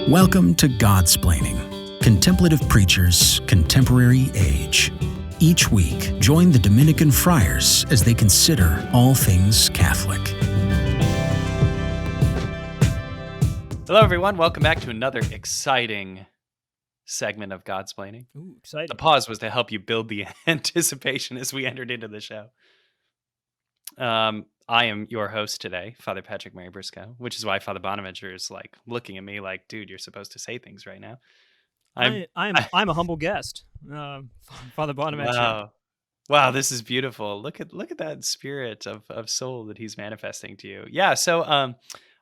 Welcome to Godsplaining, Contemplative Preachers, Contemporary Age. Each week, join the Dominican friars as they consider all things Catholic. Hello, everyone. Welcome back to another exciting segment of Godsplaining. Ooh, exciting. The pause was to help you build the anticipation as we entered into the show. I am your host today, Father Patrick Mary Briscoe, which is why Father Bonaventure is like looking at me like, dude, you're supposed to say things right now. I'm a humble guest, Father Bonaventure. Wow, this is beautiful. Look at that spirit of soul that he's manifesting to you. Yeah, so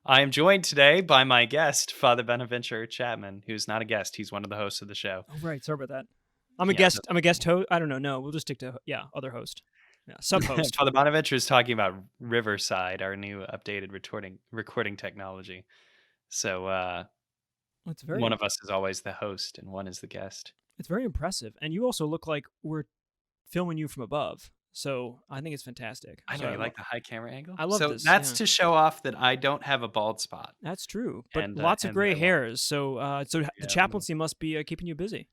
I am joined today by my guest, Father Bonaventure Chapman, who's not a guest. He's one of the hosts of the show. Oh, right. Sorry about that. I'm a guest host. I don't know. No, we'll just stick to other host. Yeah, sub-host. Father Bonaventure is talking about Riverside, our new updated recording technology. So one of us is always the host and one is the guest. It's very impressive. And you also look like we're filming you from above. So I think it's fantastic. I know, you like the high camera angle? I love this. So that's to show off that I don't have a bald spot. That's true. But lots of gray hairs. So the chaplaincy must be keeping you busy.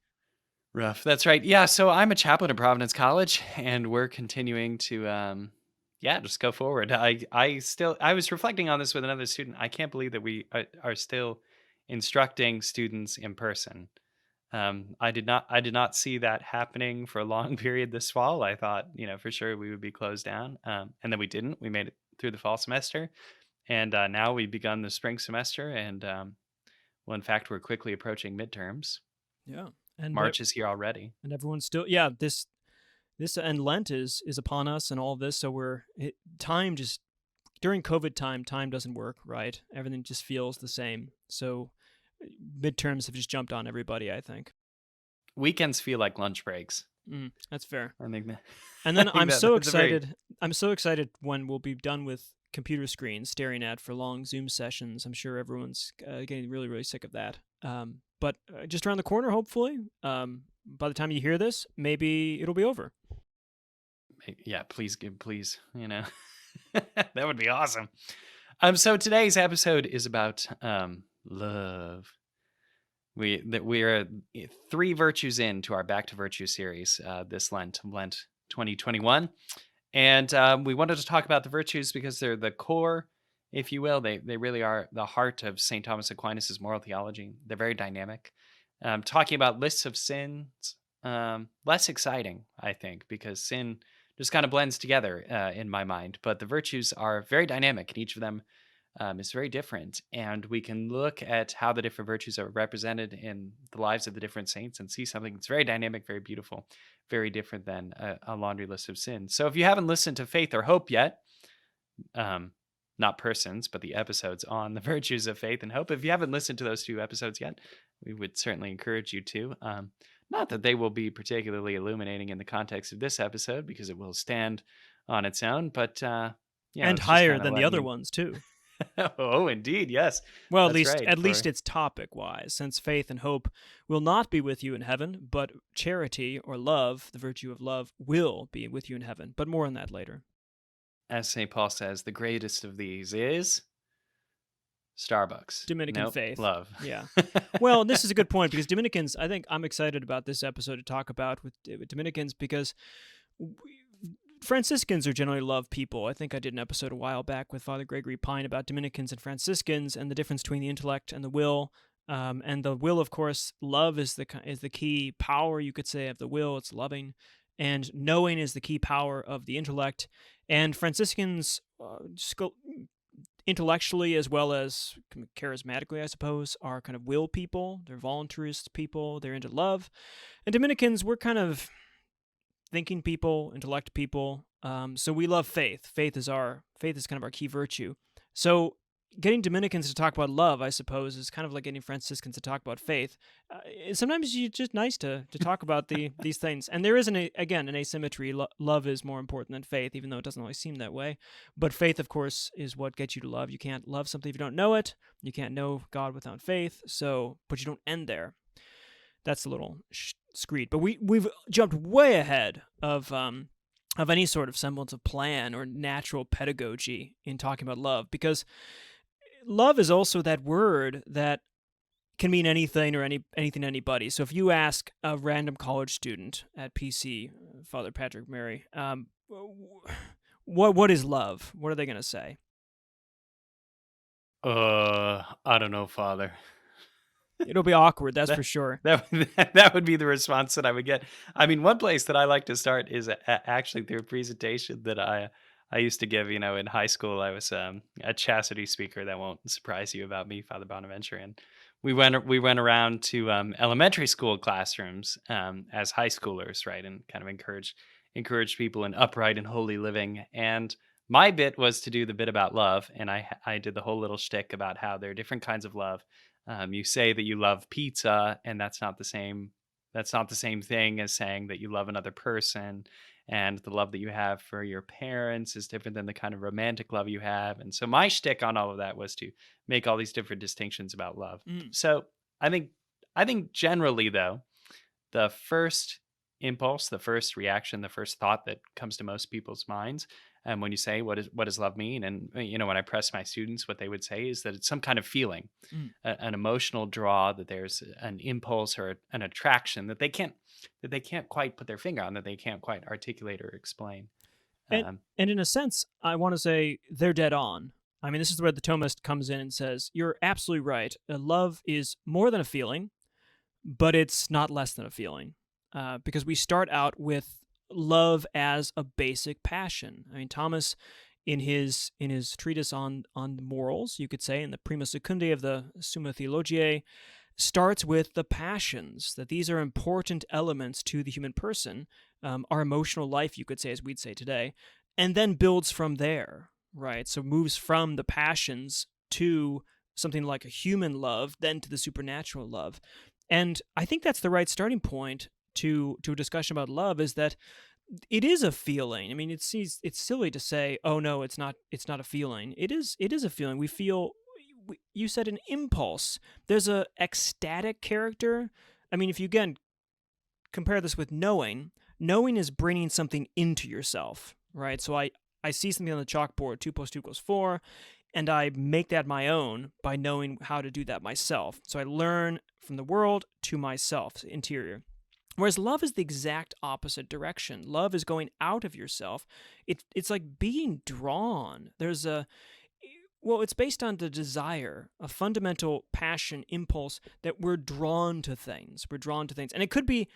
Rough. That's right. Yeah. So I'm a chaplain at Providence College, and we're continuing to, just go forward. I was reflecting on this with another student. I can't believe that we are still instructing students in person. I did not see that happening for a long period this fall. I thought, for sure we would be closed down, and then we didn't. We made it through the fall semester, and now we've begun the spring semester, and in fact, we're quickly approaching midterms. Yeah. And March is here already, and everyone's still this and Lent is upon us, and all of this. So time just during COVID time doesn't work, right? Everything just feels the same. So midterms have just jumped on everybody, I think. Weekends feel like lunch breaks. That's fair. I think that, and then I'm so excited. I'm so excited when we'll be done with computer screens staring at for long Zoom sessions. I'm sure everyone's getting really, really sick of that. But just around the corner, hopefully, by the time you hear this, maybe it'll be over. Yeah, please. That would be awesome. So today's episode is about love. We're 3 virtues into our Back to Virtue series this Lent 2021. And we wanted to talk about the virtues because they're the core, if you will. They really are the heart of St. Thomas Aquinas' moral theology. They're very dynamic. Talking about lists of sins, less exciting, I think, because sin just kind of blends together in my mind. But the virtues are very dynamic, and each of them is very different. And we can look at how the different virtues are represented in the lives of the different saints and see something that's very dynamic, very beautiful, very different than a laundry list of sins. So if you haven't listened to Faith or Hope yet, not persons, but the episodes on the virtues of faith and hope. If you haven't listened to those 2 episodes yet, we would certainly encourage you to. Not that they will be particularly illuminating in the context of this episode, because it will stand on its own, but and higher than the other ones too. Oh, indeed, yes. Well, at least it's topic-wise, since faith and hope will not be with you in heaven, but charity or love, the virtue of love, will be with you in heaven. But more on that later. As St. Paul says, the greatest of these is Starbucks. Dominican faith. Love. Yeah. Well, this is a good point, because Dominicans, I think I'm excited about this episode to talk about with Dominicans, because Franciscans are generally love people. I think I did an episode a while back with Father Gregory Pine about Dominicans and Franciscans and the difference between the intellect and the will. And the will, of course, love is the key power, you could say, of the will. It's loving. And knowing is the key power of the intellect. And Franciscans, intellectually as well as charismatically, I suppose, are kind of will people. They're voluntarist people. They're into love. And Dominicans, we're kind of thinking people, intellect people. So we love faith. Faith is kind of our key virtue. So getting Dominicans to talk about love, I suppose, is kind of like getting Franciscans to talk about faith. Sometimes it's just nice to talk about these things. And there is, an asymmetry. Love is more important than faith, even though it doesn't always seem that way. But faith, of course, is what gets you to love. You can't love something if you don't know it. You can't know God without faith. But you don't end there. That's a little screed. But we've jumped way ahead of any sort of semblance of plan or natural pedagogy in talking about love, because love is also that word that can mean anything or anything to anybody. So if you ask a random college student at PC, Father Patrick Mary, what is love? What are they going to say? I don't know, Father. It'll be awkward, that's That for sure. that would be the response that I would get. I mean, one place that I like to start is actually through a presentation that I used to give. In high school, I was a chastity speaker. That won't surprise you about me, Father Bonaventure. And we went around to elementary school classrooms as high schoolers, right, and kind of encourage people in upright and holy living. And my bit was to do the bit about love, and I did the whole little shtick about how there are different kinds of love. You say that you love pizza, and that's not the same. That's not the same thing as saying that you love another person. And the love that you have for your parents is different than the kind of romantic love you have. And so my shtick on all of that was to make all these different distinctions about love. Mm. So I think generally though, the first impulse, the first reaction, the first thought that comes to most people's minds, and when you say what does love mean, and when I press my students, what they would say is that it's some kind of feeling, Mm. an emotional draw, that there's an impulse or an attraction that they can't quite put their finger on, that they can't quite articulate or explain. And Um, and in a sense, I want to say they're dead on. I mean, this is where the Thomist comes in and says, "You're absolutely right. Love is more than a feeling, but it's not less than a feeling, because we start out with love as a basic passion." I mean, Thomas, in his treatise on morals, you could say, in the Prima Secundae of the Summa Theologiae, starts with the passions, that these are important elements to the human person, our emotional life, you could say, as we'd say today, and then builds from there, right? So moves from the passions to something like a human love, then to the supernatural love. And I think that's the right starting point to a discussion about love, is that it is a feeling. I mean, it's silly to say, "Oh no, it's not a feeling." It is a feeling. We feel, you said, an impulse. There's a ecstatic character. I mean, if you again compare this with knowing is bringing something into yourself, right? So I see something on the chalkboard, 2 + 2 = 4, and I make that my own by knowing how to do that myself. So I learn from the world to myself, interior. Whereas love is the exact opposite direction. Love is going out of yourself. It's like being drawn. It's based on the desire, a fundamental passion, impulse, that we're drawn to things. We're drawn to things. And it could be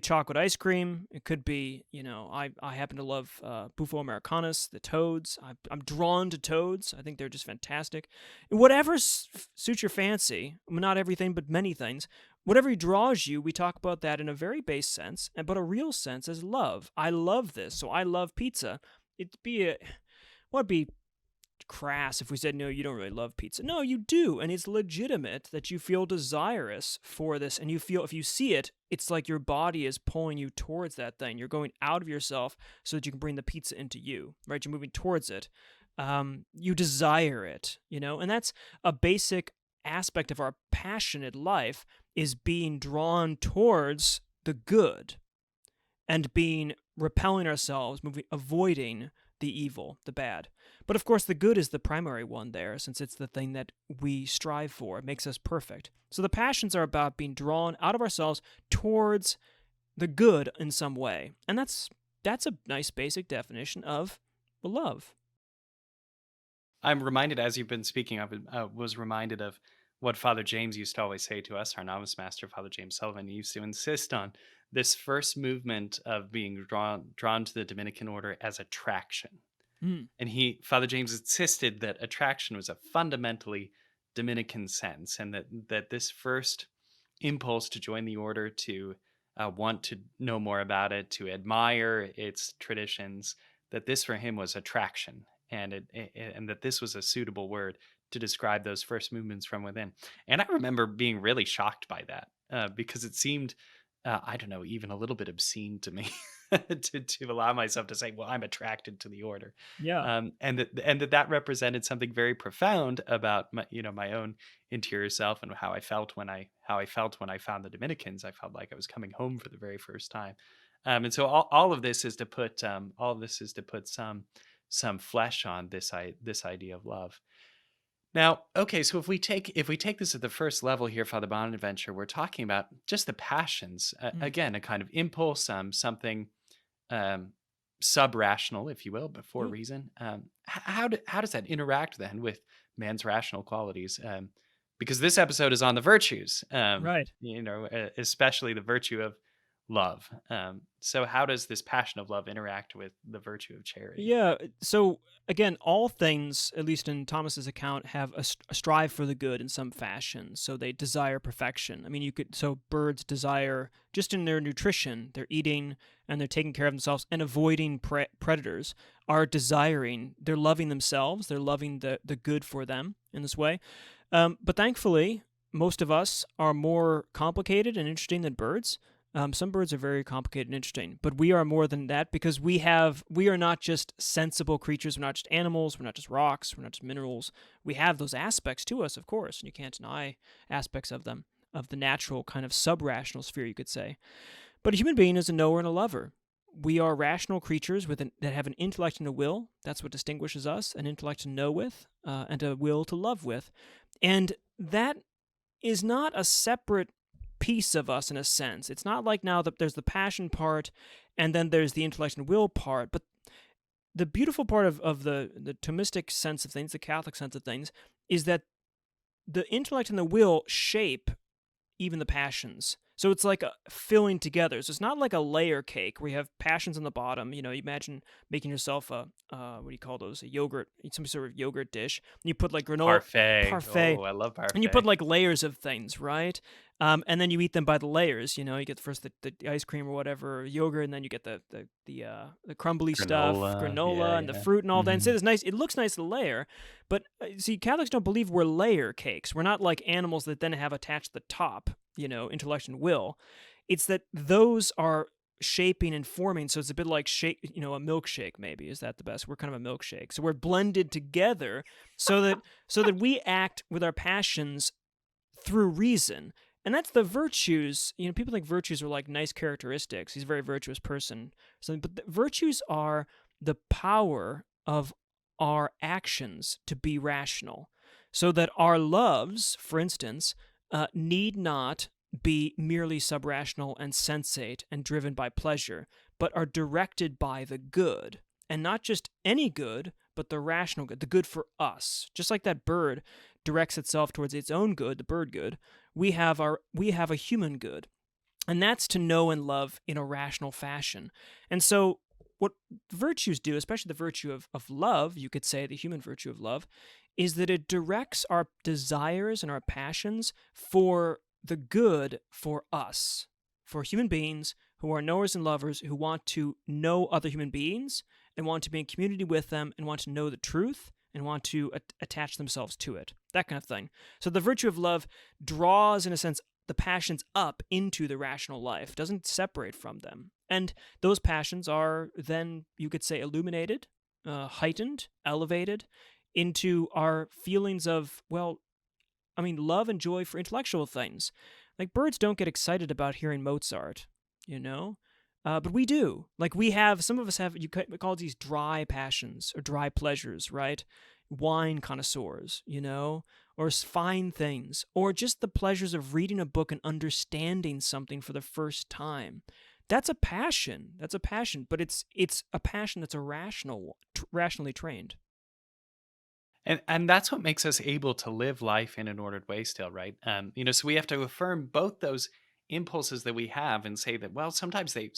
chocolate ice cream. It could be, I happen to love Bufo Americanus, the toads. I'm drawn to toads. I think they're just fantastic. Whatever suits your fancy, not everything, but many things. Whatever draws you, we talk about that in a very base sense, but a real sense as love. I love this, so I love pizza. It'd be crass if we said, no, you don't really love pizza. No, you do, and it's legitimate that you feel desirous for this, and you feel, if you see it, it's like your body is pulling you towards that thing. You're going out of yourself so that you can bring the pizza into you, right? You're moving towards it. You desire it, and that's a basic aspect of our passionate life, is being drawn towards the good and repelling ourselves, avoiding the evil, the bad. But of course, the good is the primary one there, since it's the thing that we strive for. It makes us perfect. So the passions are about being drawn out of ourselves towards the good in some way. And that's a nice basic definition of love. I'm reminded, as you've been speaking, was reminded of what Father James used to always say to us. Our novice master, Father James Sullivan, he used to insist on this first movement of being drawn to the Dominican order as attraction. Mm. And Father James insisted that attraction was a fundamentally Dominican sense, and that this first impulse to join the order, to want to know more about it, to admire its traditions, that this for him was attraction, and and that this was a suitable word to describe those first movements from within. And I remember being really shocked by that, because it seemed, I don't know, even a little bit obscene to me to allow myself to say, "Well, I'm attracted to the order," Yeah. and that represented something very profound about my own interior self, and how I felt when I found the Dominicans. I felt like I was coming home for the very first time, and so all of this is to put some flesh on this idea of love. Now, okay, so if we take this at the first level here, Father Bonaventure, we're talking about just the passions. Mm. Again, a kind of impulse, something um, sub-rational, if you will, but for a Yeah. reason. How does that interact then with man's rational qualities? Because this episode is on the virtues, Right. especially the virtue of love. So how does this passion of love interact with the virtue of charity? Yeah. So again, all things, at least in Thomas's account, have a strive for the good in some fashion. So they desire perfection. I mean, so birds desire just in their nutrition, they're eating and they're taking care of themselves and avoiding predators. Are desiring, they're loving themselves. They're loving the good for them in this way. But thankfully, most of us are more complicated and interesting than birds. Some birds are very complicated and interesting, but we are more than that because we are not just sensible creatures. We're not just animals. We're not just rocks. We're not just minerals. We have those aspects to us, of course, and you can't deny aspects of them, of the natural kind of sub-rational sphere, you could say. But a human being is a knower and a lover. We are rational creatures that have an intellect and a will. That's what distinguishes us, an intellect to know with and a will to love with. And that is not a separate piece of us in a sense. It's not like now that there's the passion part and then there's the intellect and will part. But the beautiful part of the Thomistic sense of things, the Catholic sense of things, is that the intellect and the will shape even the passions. So it's like a filling together. So it's not like a layer cake where you have passions on the bottom. You imagine making yourself what do you call those? A yogurt, some sort of yogurt dish. And you put like granola, Parfait. parfait, Oh, I love and you put parfait. like layers of things, right? And then you eat them by the layers. You get first the ice cream or whatever yogurt, and then you get the crumbly stuff, Granola. Yeah, granola, and the yeah. fruit and all that. And so Mhm. it's nice. It looks nice to layer, but see, Catholics don't believe we're layer cakes. We're not like animals that then have attached the top. Intellect and will. It's that those are shaping and forming. So it's a bit like a milkshake. Maybe is that the best? We're kind of a milkshake. So we're blended together so that we act with our passions through reason. And that's the virtues. People think virtues are like nice characteristics. He's a very virtuous person. But the virtues are the power of our actions to be rational. So that our loves, for instance, need not be merely subrational and sensate and driven by pleasure, but are directed by the good. And not just any good, but the rational good, the good for us. Just like that bird directs itself towards its own good, the bird good, we have a human good. And that's to know and love in a rational fashion. And so what virtues do, especially the virtue of love, you could say the human virtue of love, is that it directs our desires and our passions for the good for us, for human beings who are knowers and lovers who want to know other human beings and want to be in community with them and want to know the truth and want to attach themselves to it, that kind of thing. So the virtue of love draws, in a sense, the passions up into the rational life, doesn't separate from them. And those passions are then, you could say, illuminated, heightened, elevated into our feelings of, love and joy for intellectual things. Like birds don't get excited about hearing Mozart, but we do. Like some of us have, you call these dry passions or dry pleasures, right? Wine connoisseurs, or fine things, or just the pleasures of reading a book and understanding something for the first time. That's a passion. But it's a passion that's rationally trained. And that's what makes us able to live life in an ordered way still, right? So we have to affirm both those impulses that we have and say that, well, sometimes they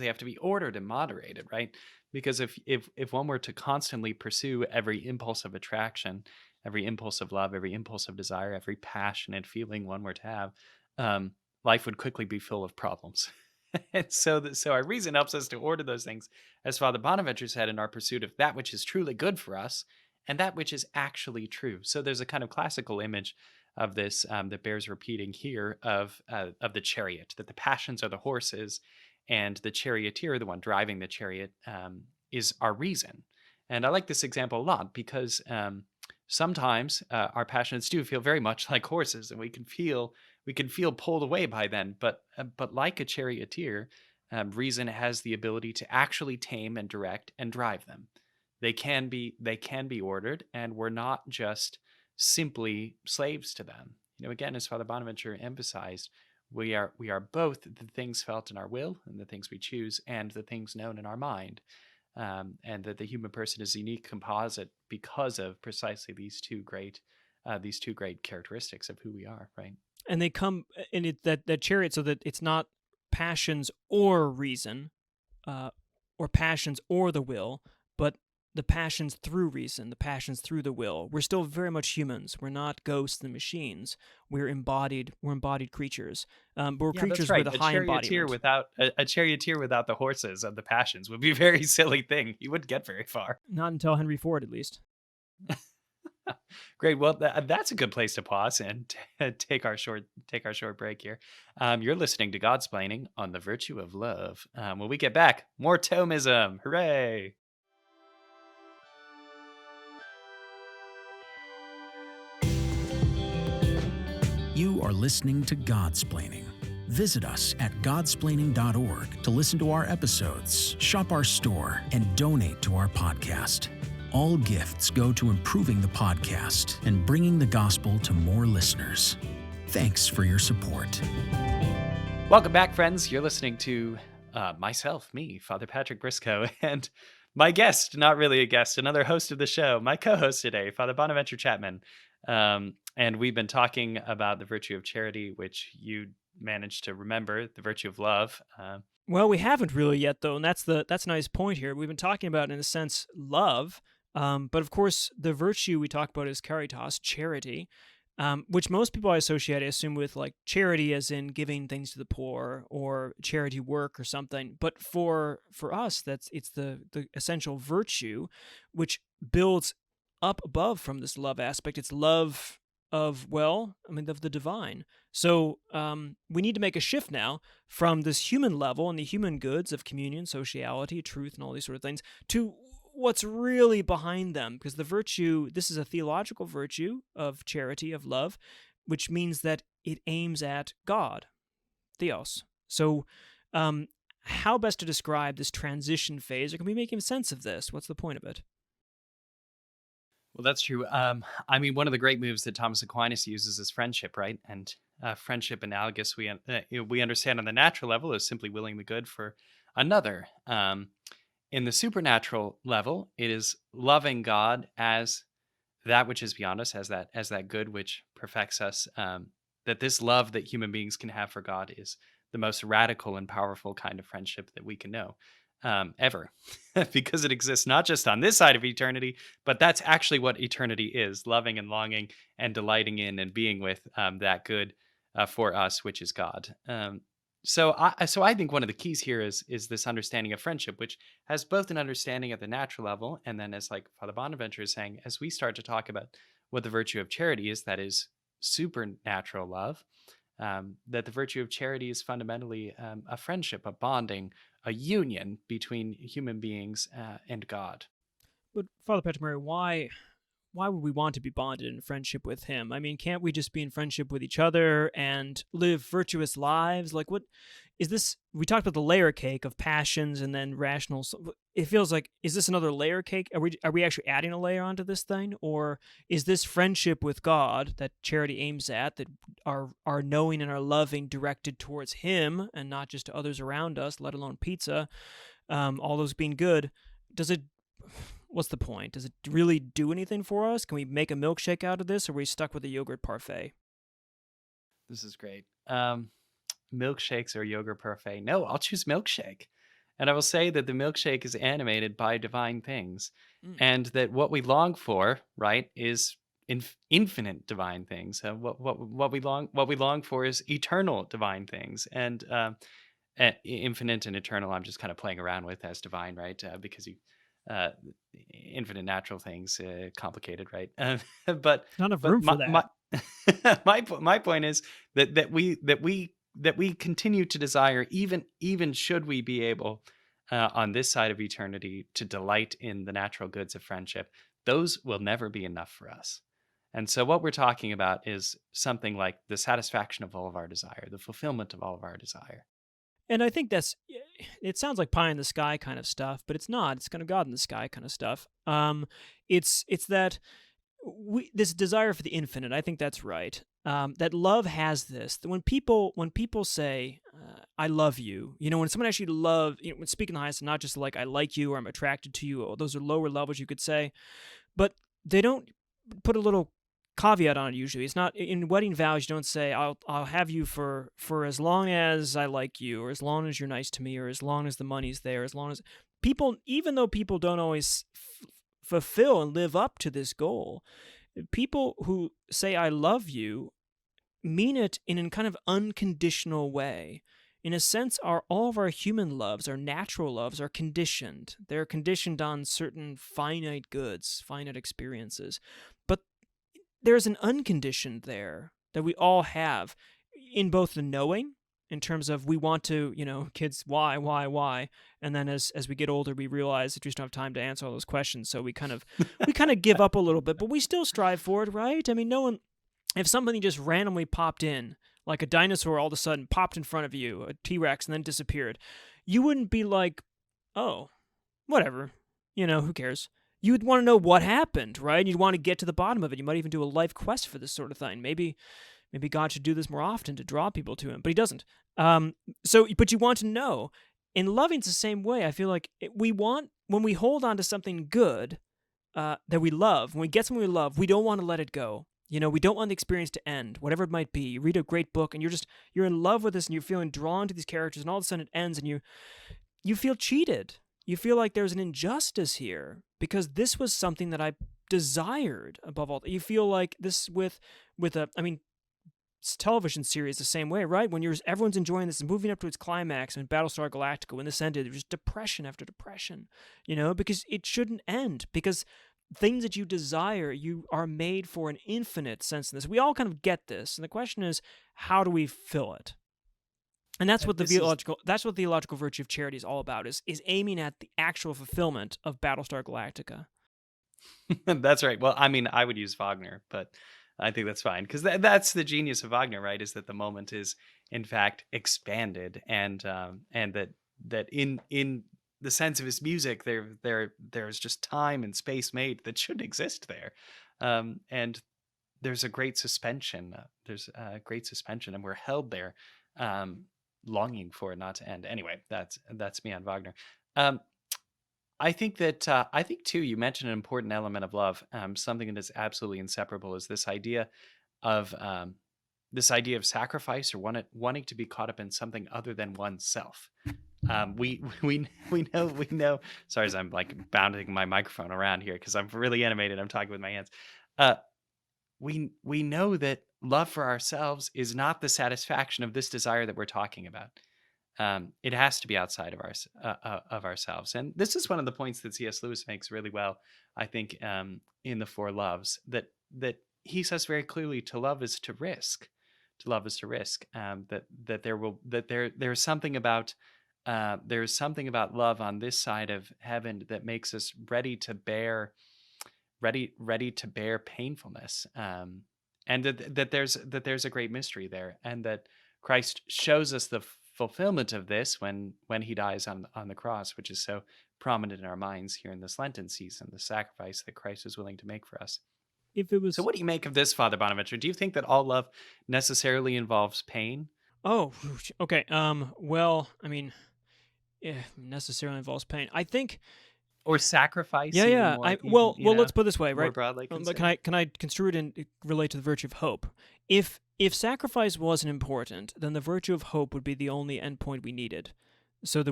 have to be ordered and moderated, right? Because if one were to constantly pursue every impulse of attraction, every impulse of love, every impulse of desire, every passionate feeling one were to have, life would quickly be full of problems. And so our reason helps us to order those things, as Father Bonaventure said, in our pursuit of that which is truly good for us and that which is actually true. So there's a kind of classical image of this that bears repeating here of the chariot, that the passions are the horses, and the charioteer, the one driving the chariot, is our reason. And I like this example a lot because sometimes our passions do feel very much like horses, and we can feel pulled away by them. But like a charioteer, reason has the ability to actually tame and direct and drive them. They can be ordered, and we're not just simply slaves to them. Again, as Father Bonaventure emphasized, we are both the things felt in our will and the things we choose, and the things known in our mind, and that the human person is a unique composite because of precisely these two great characteristics of who we are, right? And they come in that chariot, so that it's not passions or reason, or passions or the will, but the passions through reason, the passions through the will. We're still very much humans. We're not ghosts and machines. We're embodied creatures. But we're Yeah, that's creatures right. with a high embodiment. A charioteer without the horses of the passions would be a very silly thing. You wouldn't get very far. Not until Henry Ford, at least. Great. Well, that's a good place to pause and take our short break here. You're listening to Godsplaining on the virtue of love. When we get back, more Thomism. Hooray! You are listening to Godsplaining. Visit us at godsplaining.org to listen to our episodes, shop our store, and donate to our podcast. All gifts go to improving the podcast and bringing the gospel to more listeners. Thanks for your support. Welcome back, friends. You're listening to me, Father Patrick Briscoe, and my guest, not really a guest, another host of the show, my co-host today, Father Bonaventure Chapman. And we've been talking about the virtue of charity, which you managed to remember, the virtue of love. Well, we haven't really yet, though, and that's a nice point here. We've been talking about, in a sense, love, but of course, the virtue we talk about is caritas, charity, which most people I assume with like charity as in giving things to the poor or charity work or something. But for us, it's the essential virtue, which builds up above from this love aspect. It's love of the divine. So we need to make a shift now from this human level and the human goods of communion, sociality, truth, and all these sort of things to what's really behind them. Because the virtue, this is a theological virtue of charity, of love, which means that it aims at God, theos. So how best to describe this transition phase, or can we make sense of this? What's the point of it? Well, that's true. One of the great moves that Thomas Aquinas uses is friendship, right? And friendship, analogous, we understand on the natural level is simply willing the good for another. In the supernatural level, it is loving God as that which is beyond us, as that good which perfects us. That this love that human beings can have for God is the most radical and powerful kind of friendship that we can know. Ever, because it exists not just on this side of eternity, but that's actually what eternity is: loving and longing and delighting in and being with that good for us, which is God. So I think one of the keys here is this understanding of friendship, which has both an understanding at the natural level, and then, as like Father Bonaventure is saying, as we start to talk about what the virtue of charity is, that is supernatural love. That the virtue of charity is fundamentally a friendship, a bonding, a union between human beings and God. But Father Pettimary, why would we want to be bonded in friendship with him? I mean, can't we just be in friendship with each other and live virtuous lives? Like, what is this? We talked about the layer cake of passions and then rational. It feels like, is this another layer cake? Are we actually adding a layer onto this thing? Or is this friendship with God that charity aims at, that our knowing and our loving directed towards him and not just to others around us, let alone pizza, all those being good? What's the point? Does it really do anything for us? Can we make a milkshake out of this, or are we stuck with a yogurt parfait? This is great. Milkshakes or yogurt parfait? No, I'll choose milkshake. And I will say that the milkshake is animated by divine things, and that what we long for, right, is infinite divine things. What we long for is eternal divine things, and infinite and eternal. I'm just kind of playing around with as divine, right? Because you. Infinite natural things, complicated, right? But not enough room for that. My point is that we continue to desire, even should we be able on this side of eternity to delight in the natural goods of friendship, those will never be enough for us. And so what we're talking about is something like the satisfaction of all of our desire, the fulfillment of all of our desire. And I think it sounds like pie in the sky kind of stuff, but it's not. It's kind of God in the sky kind of stuff. It's that this desire for the infinite. I think that's right. That love has this. That when people say, "I love you," when someone actually when speaking the highest, not just like "I like you" or "I'm attracted to you," or those are lower levels you could say, but they don't put a little caveat on it. Usually, it's not in wedding vows. You don't say, "I'll have you for as long as I like you," or as long as you're nice to me, or as long as the money's there, as long as people, even though people don't always fulfill and live up to this goal, people who say "I love you" mean it in a kind of unconditional way. In a sense, all of our human loves, our natural loves, are conditioned. They're conditioned on certain finite goods, finite experiences. But there's an unconditioned there that we all have in both the knowing, in terms of we want to, kids, why? And then as we get older, we realize that we just don't have time to answer all those questions. So we kind of give up a little bit, but we still strive for it, right? I mean, if somebody just randomly popped in, like a dinosaur all of a sudden popped in front of you, a T-Rex, and then disappeared, you wouldn't be like, oh, whatever, who cares? You would want to know what happened, right? You'd want to get to the bottom of it. You might even do a life quest for this sort of thing. Maybe God should do this more often to draw people to him, but he doesn't. But you want to know. In loving, it's the same way. I feel like when we hold on to something good that we love, when we get something we love, we don't want to let it go. We don't want the experience to end, whatever it might be. You read a great book and you're in love with this and you're feeling drawn to these characters, and all of a sudden it ends and you feel cheated. You feel like there's an injustice here because this was something that I desired above all. You feel like this with television series the same way, right? When everyone's enjoying this and moving up to its climax, and Battlestar Galactica, when this ended, there was depression after depression, because it shouldn't end, because things that you desire, you are made for an infinite sense in this. We all kind of get this, and the question is, how do we fill it? And that's what the theological virtue of charity is all about, is aiming at the actual fulfillment of Battlestar Galactica. That's right. Well, I mean, I would use Wagner, but I think that's fine, because that's the genius of Wagner, right? Is that the moment is in fact expanded, and that in the sense of his music, there's just time and space made that shouldn't exist there, and there's a great suspension. And we're held there, longing for it not to end. Anyway, that's me on Wagner. I think too, you mentioned an important element of love. Something that is absolutely inseparable is this idea of sacrifice, or wanting to be caught up in something other than oneself. We know. Sorry, as I'm like bounding my microphone around here because I'm really animated. I'm talking with my hands. We know that love for ourselves is not the satisfaction of this desire that we're talking about. It has to be outside of ourselves, and this is one of the points that C.S. Lewis makes really well, I think, in the Four Loves. That he says very clearly, to love is to risk. To love is to risk. There's something about love on this side of heaven that makes us ready to bear painfulness, and that there's a great mystery there, and that Christ shows us the fulfillment of this when he dies on the cross, which is so prominent in our minds here in this Lenten season, the sacrifice that Christ is willing to make for us. So what do you make of this, Father Bonaventure? Do you think that all love necessarily involves pain? Oh, okay. Well, I mean, necessarily involves pain, I think. Or sacrifice? Yeah. Well, let's put it this way, right? More broadly, but can I construe it and relate to the virtue of hope? If sacrifice wasn't important, then the virtue of hope would be the only endpoint we needed. So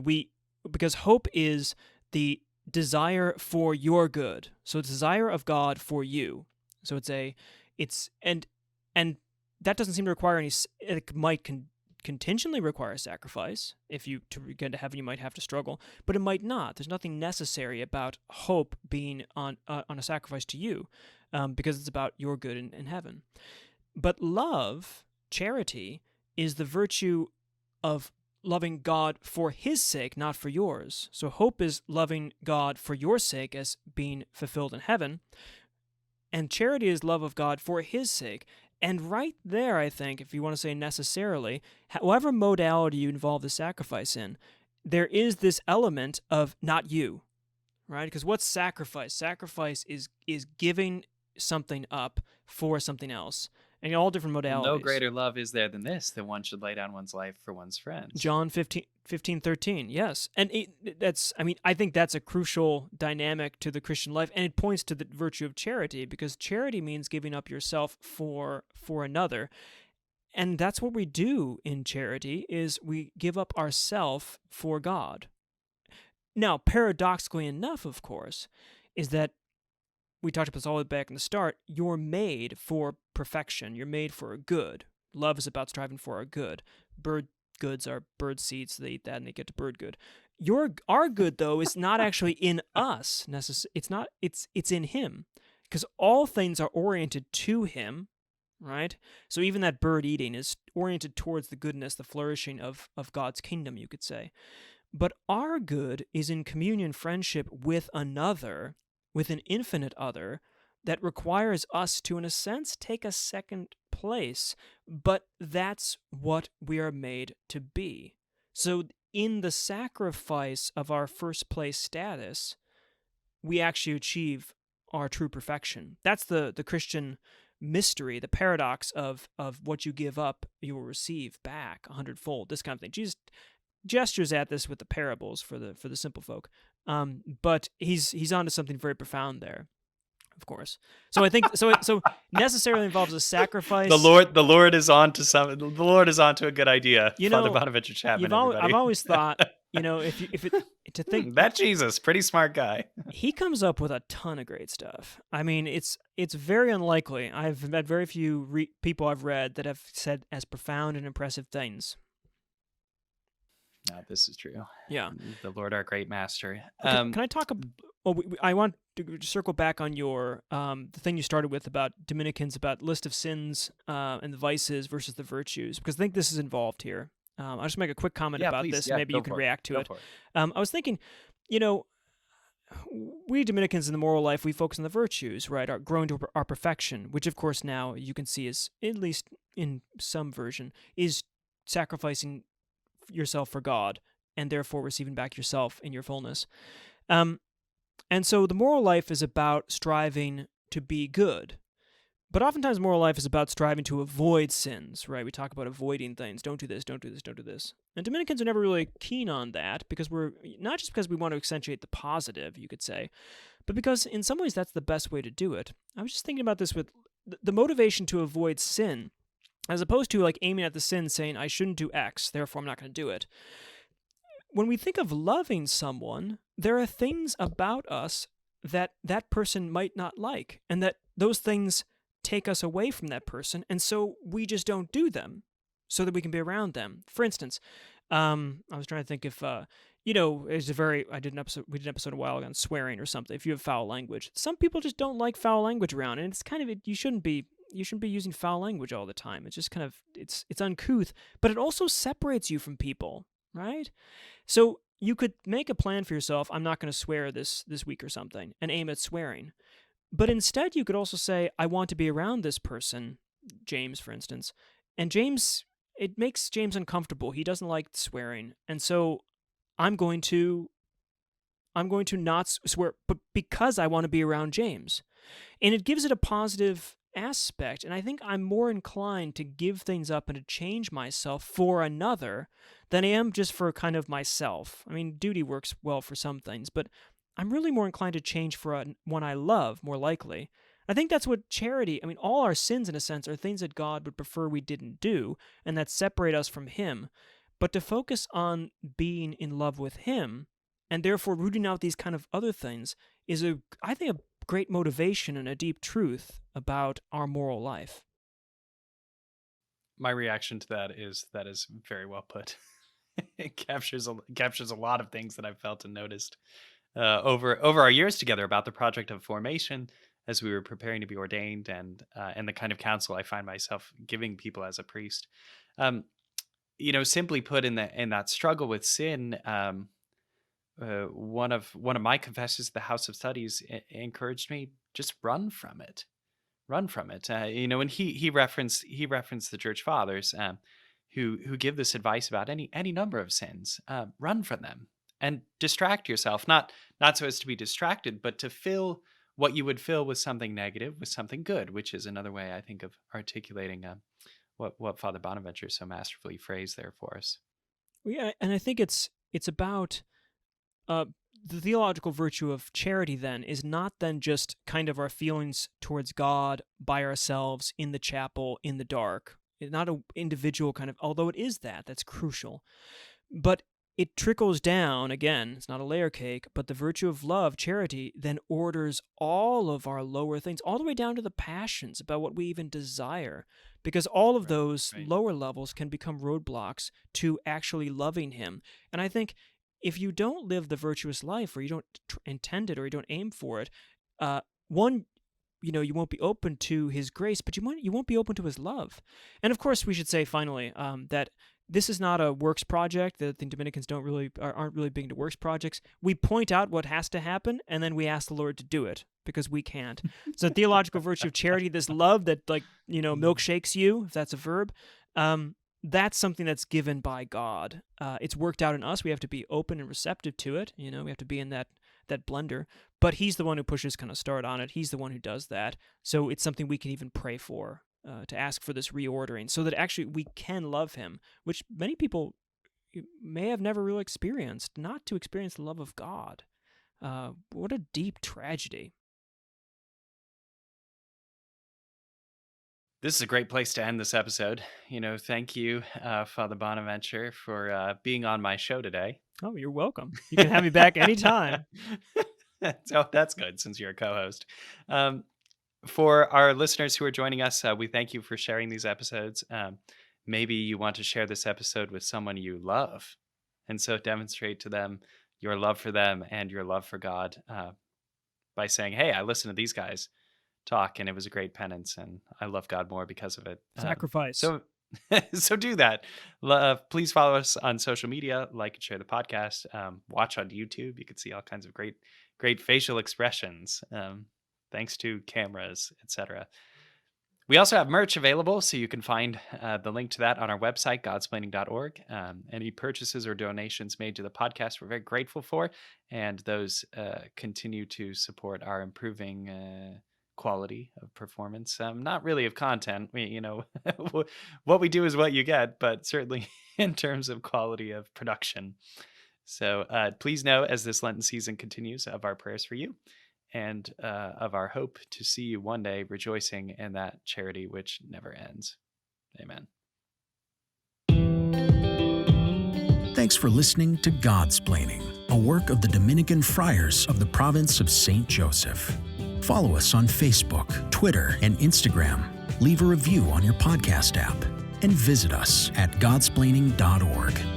because hope is the desire for your good. So it's desire of God for you. So and that doesn't seem to require any. It might contingently require a sacrifice. If to get to heaven, you might have to struggle, but it might not. There's nothing necessary about hope being on a sacrifice to you, because it's about your good in heaven. But love, charity, is the virtue of loving God for his sake, not for yours. So hope is loving God for your sake as being fulfilled in heaven, and charity is love of God for his sake. And right there, I think, if you want to say necessarily, however modality you involve the sacrifice in, there is this element of not you, right? Because what's sacrifice? Sacrifice is giving something up for something else, and all different modalities. No greater love is there than this, that one should lay down one's life for one's friends. John 15:13, yes. And I think that's a crucial dynamic to the Christian life, and it points to the virtue of charity, because charity means giving up yourself for another. And that's what we do in charity, is we give up ourself for God. Now, paradoxically enough, of course, is that we talked about this all the way back in the start, you're made for perfection. You're made for a good. Love is about striving for a good. Bird goods are bird seeds, so they eat that and they get to bird good. Our good, though, is not actually in us. It's in Him, because all things are oriented to Him, right? So even that bird eating is oriented towards the goodness, the flourishing of God's kingdom, you could say. But our good is in communion, friendship with another, with an infinite other, that requires us to, in a sense, take a second place. But that's what we are made to be. So in the sacrifice of our first place status, we actually achieve our true perfection. That's the Christian mystery, the paradox of what you give up, you will receive back 100-fold, this kind of thing. Jesus gestures at this with the parables for the simple folk. But he's onto something very profound there, of course. So I think so necessarily involves a sacrifice. The Lord is on to something. The Lord is on to a good idea. Father Bonaventure Chapman. I've always thought, to think that Jesus, pretty smart guy. He comes up with a ton of great stuff. I mean, it's very unlikely. I've met very few people I've read that have said as profound and impressive things. No, this is true. Yeah. The Lord, our great master. Can I talk? I want to circle back on your the thing you started with about Dominicans, about list of sins and the vices versus the virtues, because I think this is involved here. I'll just make a quick comment about please. this. Yeah, maybe you can react to it. For it. I was thinking, we Dominicans in the moral life, we focus on the virtues, right? Our growing to our perfection, which of course now you can see is, at least in some version, is sacrificing yourself for God, and therefore receiving back yourself in your fullness. And so the moral life is about striving to be good. But oftentimes moral life is about striving to avoid sins, right? We talk about avoiding things. Don't do this, don't do this, don't do this. And Dominicans are never really keen on that, because we're not just because we want to accentuate the positive, you could say, but because in some ways that's the best way to do it. I was just thinking about this with the motivation to avoid sin, as opposed to like aiming at the sin saying, I shouldn't do X, therefore I'm not going to do it. When we think of loving someone, there are things about us that that person might not like, and that those things take us away from that person, and so we just don't do them so that we can be around them. For instance, I was trying to think if, we did an episode a while ago on swearing or something. If you have foul language, some people just don't like foul language around, and it's kind of, you shouldn't be using foul language all the time. It's just kind of, it's uncouth, but it also separates you from people, right? So you could make a plan for yourself, I'm not going to swear this week or something, and aim at swearing. But instead you could also say, I want to be around this person, James, for instance, and it makes James uncomfortable. He doesn't like swearing, and so I'm going to not swear, but because I want to be around James. And it gives it a positive aspect, and I think I'm more inclined to give things up and to change myself for another than I am just for kind of myself. I mean, duty works well for some things, but I'm really more inclined to change for one I love, more likely. I think that's what charity, I mean, all our sins, in a sense, are things that God would prefer we didn't do, and that separate us from Him. But to focus on being in love with Him, and therefore rooting out these kind of other things, is, I think, a great motivation and a deep truth about our moral life. My reaction to that is very well put. It captures a lot of things that I've felt and noticed over our years together about the project of formation, as we were preparing to be ordained, and the kind of counsel I find myself giving people as a priest. Simply put, in that struggle with sin, one of my confessors at the House of Studies encouraged me, just run from it. And he referenced the church fathers who give this advice about any number of sins. Run from them and distract yourself, not so as to be distracted, but to fill what you would fill with something negative with something good, which is another way I think of articulating what Father Bonaventure so masterfully phrased there for us. Yeah, and I think it's about the theological virtue of charity. Then is not then just kind of our feelings towards God by ourselves in the chapel in the dark. It's not an individual kind of, although it is that's crucial, but it trickles down, again, it's not a layer cake, but the virtue of love, charity, then orders all of our lower things, all the way down to the passions about what we even desire, because all of those lower levels can become roadblocks to actually loving him. And I think if you don't live the virtuous life, or you don't intend it, or you don't aim for it, one, you won't be open to his grace, but you won't be open to his love. And of course, we should say finally that this is not a works project. The Dominicans aren't really big into works projects. We point out what has to happen, and then we ask the Lord to do it because we can't. So theological virtue of charity, this love that milkshakes you, if that's a verb, that's something that's given by God. It's worked out in us. We have to be open and receptive to it. We have to be in that blender. But he's the one who pushes kind of start on it. He's the one who does that. So it's something we can even pray for. To ask for this reordering so that actually we can love him, which many people may have never really experienced, not to experience the love of God. What a deep tragedy. This is a great place to end this episode. Thank you, Father Bonaventure, for being on my show today. Oh, you're welcome. You can have me back anytime. So that's good, since you're a co-host. For our listeners who are joining us, we thank you for sharing these episodes. Maybe you want to share this episode with someone you love, and so demonstrate to them your love for them and your love for God by saying, hey, I listened to these guys talk, and it was a great penance, and I love God more because of it. Sacrifice. So do that. Please follow us on social media, like and share the podcast. Watch on YouTube. You can see all kinds of great facial expressions. Thanks to cameras, etc. We also have merch available, so you can find the link to that on our website, godsplaining.org. Any purchases or donations made to the podcast, we're very grateful for, and those continue to support our improving quality of performance. Not really of content. What we do is what you get, but certainly in terms of quality of production. So please know, as this Lenten season continues, of our prayers for you, and of our hope to see you one day rejoicing in that charity which never ends. Amen. Thanks for listening to Godsplaining, a work of the Dominican friars of the province of St. Joseph. Follow us on Facebook, Twitter, and Instagram. Leave a review on your podcast app, and visit us at godsplaining.org.